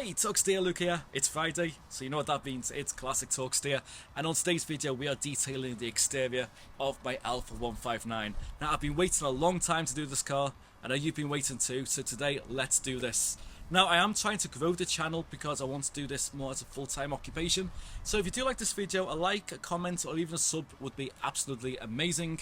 Hey, Tugsteer, Luke here. It's Friday, so you know what that means. It's Classic Tugsteer, and on today's video we are detailing the exterior of my Alfa 159. Now, I've been waiting a long time to do this car, and you've been waiting too, so today let's do this. Now, I am trying to grow the channel because I want to do this more as a full-time occupation, so if you do like this video, a like, a comment, or even a sub would be absolutely amazing.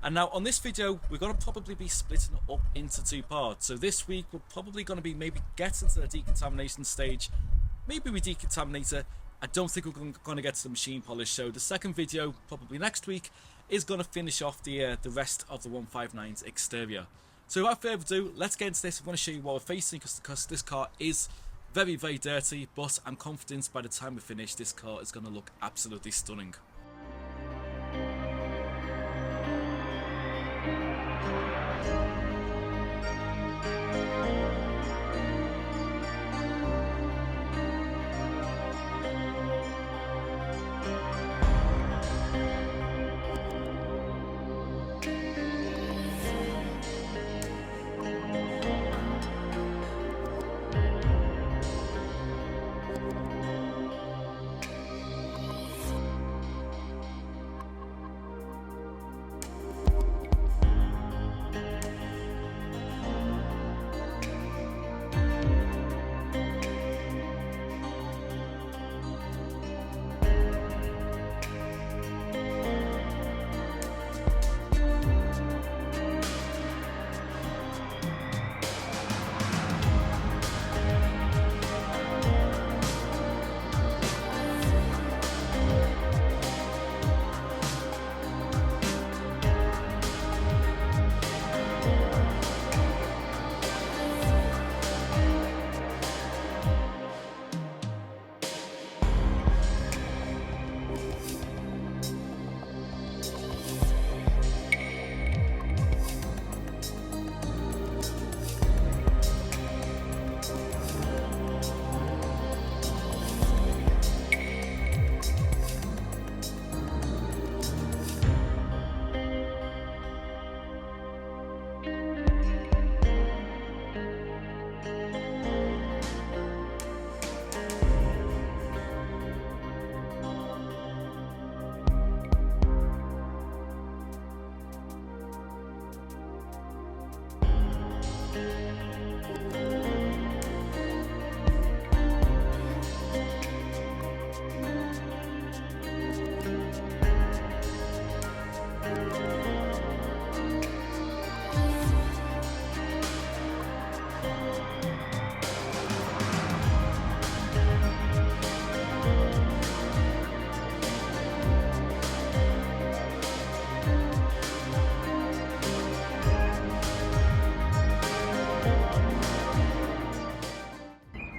And now on this video, we're going to probably be splitting it up into two parts. So this week, we're probably going to be maybe getting to the decontamination stage. Maybe we decontaminate it. I don't think we're going to get to the machine polish. So the second video, probably next week, is going to finish off the rest of the 159's exterior. So without further ado, let's get into this. I'm going to show you what we're facing because this car is very, very dirty. But I'm confident by the time we finish, this car is going to look absolutely stunning.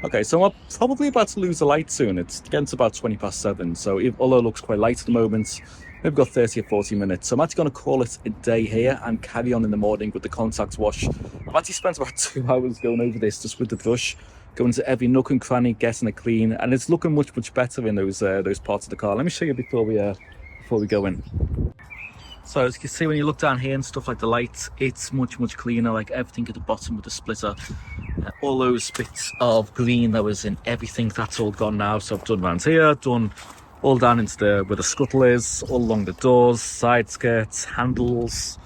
Okay, so I'm probably about to lose the light soon. It's getting to about 20 past 7, so although it looks quite light at the moment, we've got 30 or 40 minutes. So I'm actually going to call it a day here and carry on in the morning with the contact wash. I've actually spent about 2 hours going over this just with the brush, going to every nook and cranny, getting it clean, and it's looking much better in those parts of the car. Let me show you before we go in. So as you can see when you look down here and stuff like the lights, it's much cleaner, like everything at the bottom with the splitter. All those bits of green that was in everything, that's all gone now. So I've done around here, done all down into where the scuttle is, all along the doors, side skirts, handles,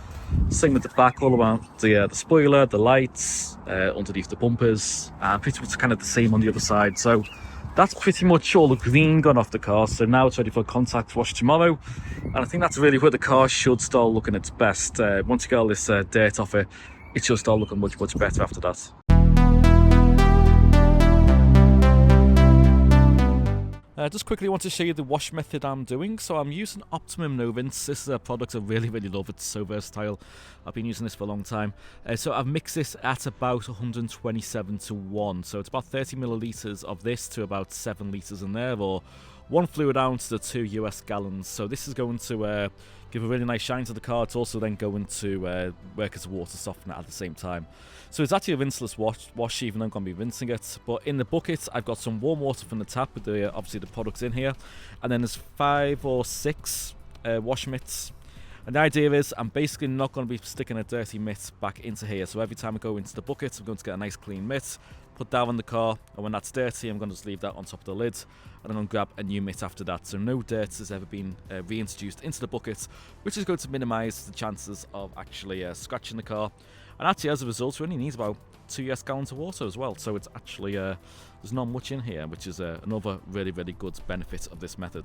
same with the back, all around the spoiler, the lights, underneath the bumpers, and pretty much kind of the same on the other side. So that's pretty much all the green gone off the car, so now it's ready for a contact wash tomorrow, and I think that's really where the car should start looking its best. Once you get all this dirt off it, it should start looking much better after that. Just quickly want to show you the wash method I'm doing. So I'm using Optimum No Rinse. This is a product I really love. It's so versatile. I've been using this for a long time. So I've mixed this at about 127 to 1. So it's about 30 millilitres of this to about 7 litres in there, or 1 fluid ounce to 2 US gallons. So this is going to give a really nice shine to the car. It's also then going to work as a water softener at the same time. So it's actually a rinseless wash, even though I'm going to be rinsing it. But in the bucket, I've got some warm water from the tap with obviously the products in here. And then there's 5 or 6 wash mitts. And the idea is I'm basically not going to be sticking a dirty mitt back into here. So every time I go into the bucket, I'm going to get a nice clean mitt, put that on the car, and when that's dirty, I'm going to just leave that on top of the lid, and I'm going to grab a new mitt after that. So no dirt has ever been reintroduced into the bucket, which is going to minimise the chances of actually scratching the car. And actually, as a result, we only need about 2 gallons of water as well. So it's actually, there's not much in here, which is another really, really good benefit of this method.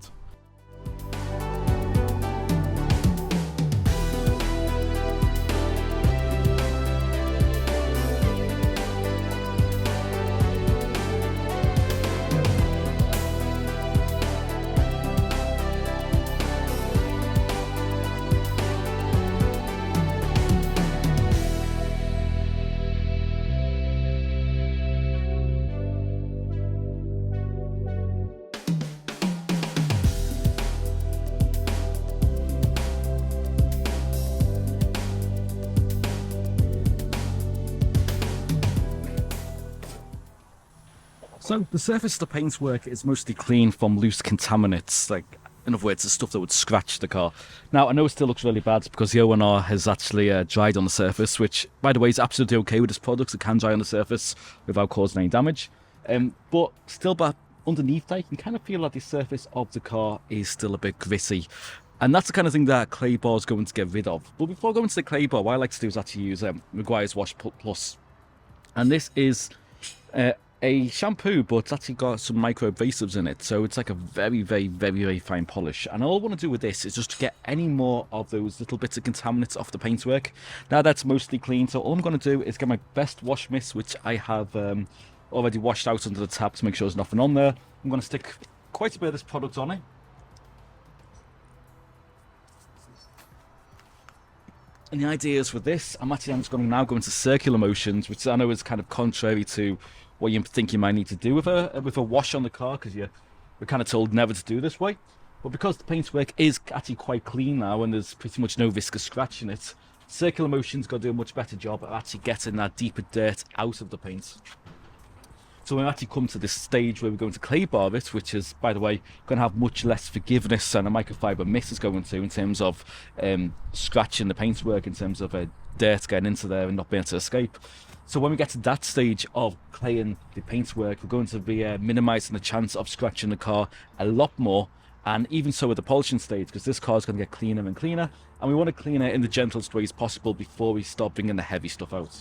So the surface of the paintwork is mostly clean from loose contaminants, like, in other words, the stuff that would scratch the car. Now, I know it still looks really bad because the O&R has actually dried on the surface, which, by the way, is absolutely okay with this product. It can dry on the surface without causing any damage. But still, but underneath that, you can kind of feel like the surface of the car is still a bit gritty. And that's the kind of thing that clay bar is going to get rid of. But before going to the clay bar, what I like to do is actually use Maguire's Wash Plus. And this is a shampoo, but it's actually got some micro abrasives in it, so it's like a very, very, very, very fine polish. And all I want to do with this is just to get any more of those little bits of contaminants off the paintwork. Now that's mostly clean, so all I'm going to do is get my best wash mist, which I have already washed out under the tap to make sure there's nothing on there. I'm going to stick quite a bit of this product on it. And the idea is with this, I'm just going to now go into circular motions, which I know is kind of contrary to what you think you might need to do with a wash on the car, because we're kind of told never to do this way. But because the paintwork is actually quite clean now and there's pretty much no risk of scratching it, circular motion's got to do a much better job of actually getting that deeper dirt out of the paint. So we actually come to this stage where we're going to clay bar it, which is, by the way, going to have much less forgiveness than a microfiber mist is going to in terms of scratching the paintwork, in terms of dirt getting into there and not being able to escape. So when we get to that stage of claying the paintwork, we're going to be minimising the chance of scratching the car a lot more, and even so with the polishing stage, because this car is going to get cleaner and cleaner, and we want to clean it in the gentlest ways possible before we start bringing the heavy stuff out.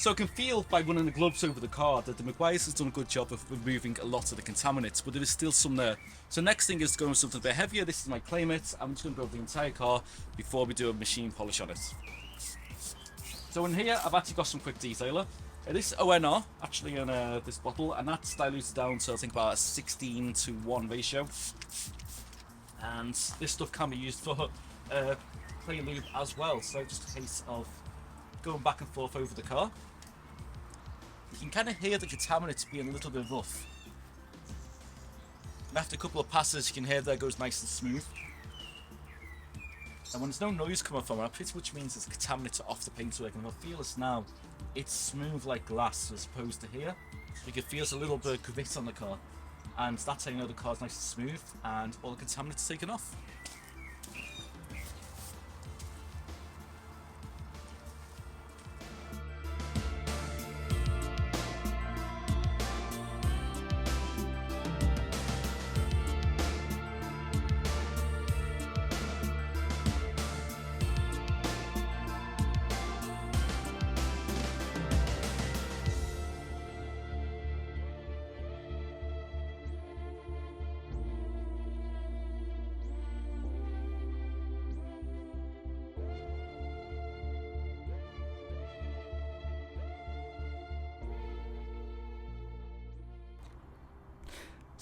So I can feel by running the gloves over the car that the Maguire's has done a good job of removing a lot of the contaminants, but there is still some there. So next thing is to go with something a bit heavier. This is my clay mitt. I'm just going to go over the entire car before we do a machine polish on it. So in here, I've actually got some quick detailer. This is ONR, actually in this bottle, and that's diluted down to I think about a 16:1 ratio. And this stuff can be used for clay lube as well, so just a case of going back and forth over the car. You can kind of hear the contaminants being a little bit rough. And after a couple of passes, you can hear that it goes nice and smooth. And when there's no noise coming from it, that pretty much means the contaminants are off the paintwork. And if I feel this now, it's smooth like glass as opposed to here. You can feel a little bit of grit on the car. And that's how you know the car's nice and smooth and all the contaminants are taken off.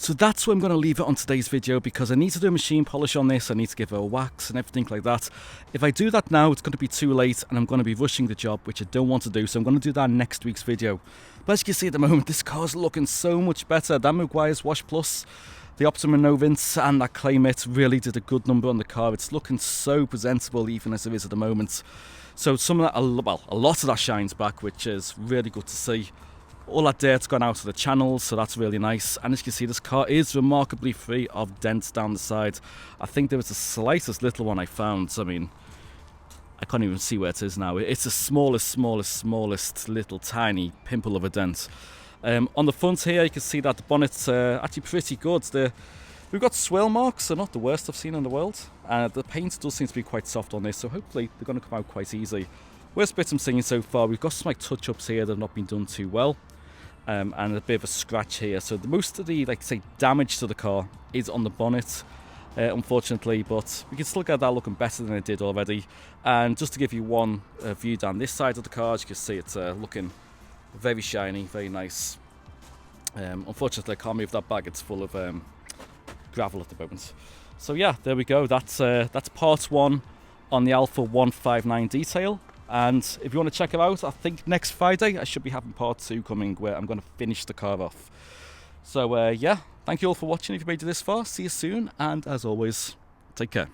So that's where I'm going to leave it on today's video, because I need to do a machine polish on this. I need to give it a wax and everything like that. If I do that now, it's going to be too late and I'm going to be rushing the job, which I don't want to do. So I'm going to do that in next week's video. But as you can see at the moment, this car's looking so much better. That Maguire's Wash Plus, the Optima Novins and that Clay Mitt really did a good number on the car. It's looking so presentable even as it is at the moment. So some of that, well, a lot of that shines back, which is really good to see. All that dirt's gone out of the channels, so that's really nice. And as you can see, this car is remarkably free of dents down the side. I think there was the slightest little one I found. I mean, I can't even see where it is now. It's the smallest little tiny pimple of a dent. On the front here, you can see that the bonnet's actually pretty good. We've got swirl marks, so not the worst I've seen in the world. The paint does seem to be quite soft on this, so hopefully they're going to come out quite easy. Worst bits I'm seeing so far, we've got some like touch-ups here that have not been done too well. And a bit of a scratch here. So most of the, like say, damage to the car is on the bonnet, unfortunately, but we can still get that looking better than it did already. And just to give you one view down this side of the car, as you can see, it's looking very shiny, very nice. Unfortunately, I can't move that bag. It's full of gravel at the moment. So yeah, there we go. That's part one on the Alfa 159 detail. And if you want to check it out, I think next Friday I should be having part 2 coming, where I'm going to finish the car off. So yeah, thank you all for watching. If you made it this far, see you soon, and as always, take care.